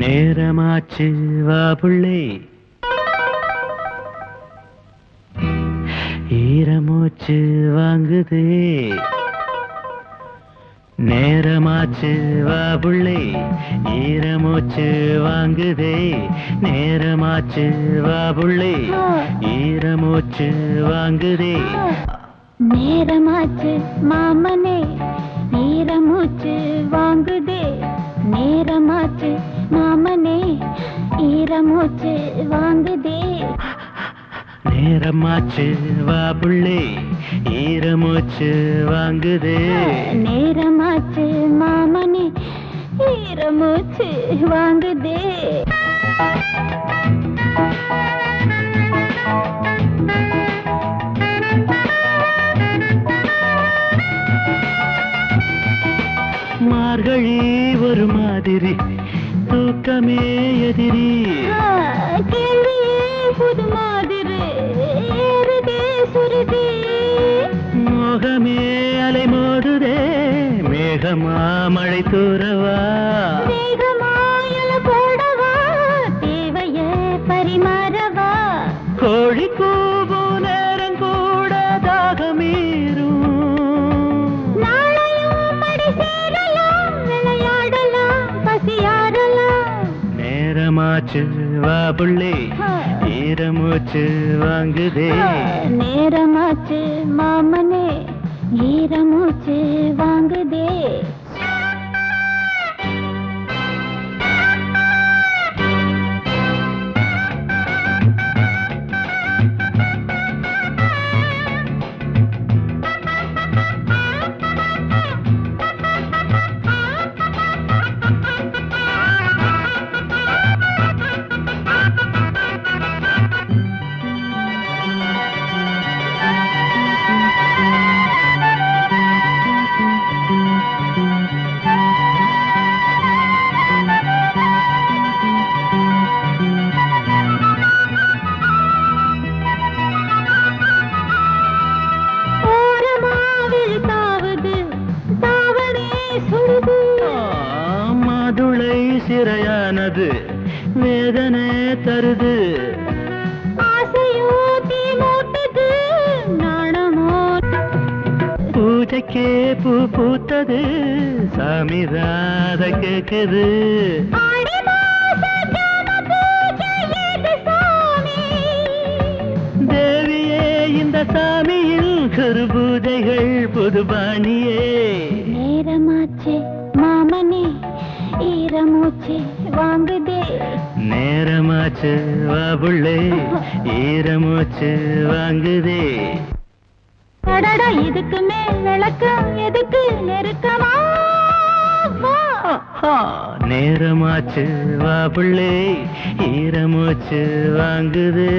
நேரமாச்சு வா புள்ளே, ஈரமூச்சு வாங்குதே. நேரமாச்சு வா புள்ளே, ஈரமூச்சு வாங்குதே. நேரமாச்சு வா புள்ளே, ஈரமூச்சு வாங்குதே. நேரமாச்சு மாமனே, ஈரமூச்சு வாங்குதே. நேரமாச்சு மாமனே, ஈரமூச்சு வாங்குதே. நேரமாச்சு வா புள்ளே, ஈரமூச்சு வாங்குதே. நேரமாச்சு மாமனே, ஈரமூச்சு வாங்குதே. மார்கழி ஒரு மாதிரி, தூக்கமே எதிரி. கேள்வியே புது மாதிரி, ஏறுதே சுருதி. மோகமே அலை மோதுதே, மேகமா மழை தூரவா. மேகமாயல போடவா, தேவையே பரிமாறவா. கோழி கூபு நேரம் கூட தாகமீரும். நாளையும் மடி சேரலாம், விளையாடலாம், பசியாறலாம். நேரமாச்சு வா புள்ளே, ஈரமூச்சு வாங்குதே. நேரமாச்சு மாமனே, ஈரமூச்சு வாங்குதே. மாதுளை சிறையானது, வேதனை தருது. ஆசையோ தீ மூட்டது, நாணமோ. பூஜைக்கே பூ பூத்தது, சாமி ராத கேக்குது. தேவியே இந்த சாமியில் குரு பூஜைகள் புதுபாணியே. நேரமாச்சு மாமனே, ஈரமூச்சு வாங்குதே. நேரமாச்சு வா புள்ளே, ஈரமூச்சு வாங்குதே. அடடா இதுக்கு மேல் விளக்கம் எதுக்கு, நெருக்கமா நேரமாச்சு வா புள்ளே, ஈரமூச்சு வாங்குதே.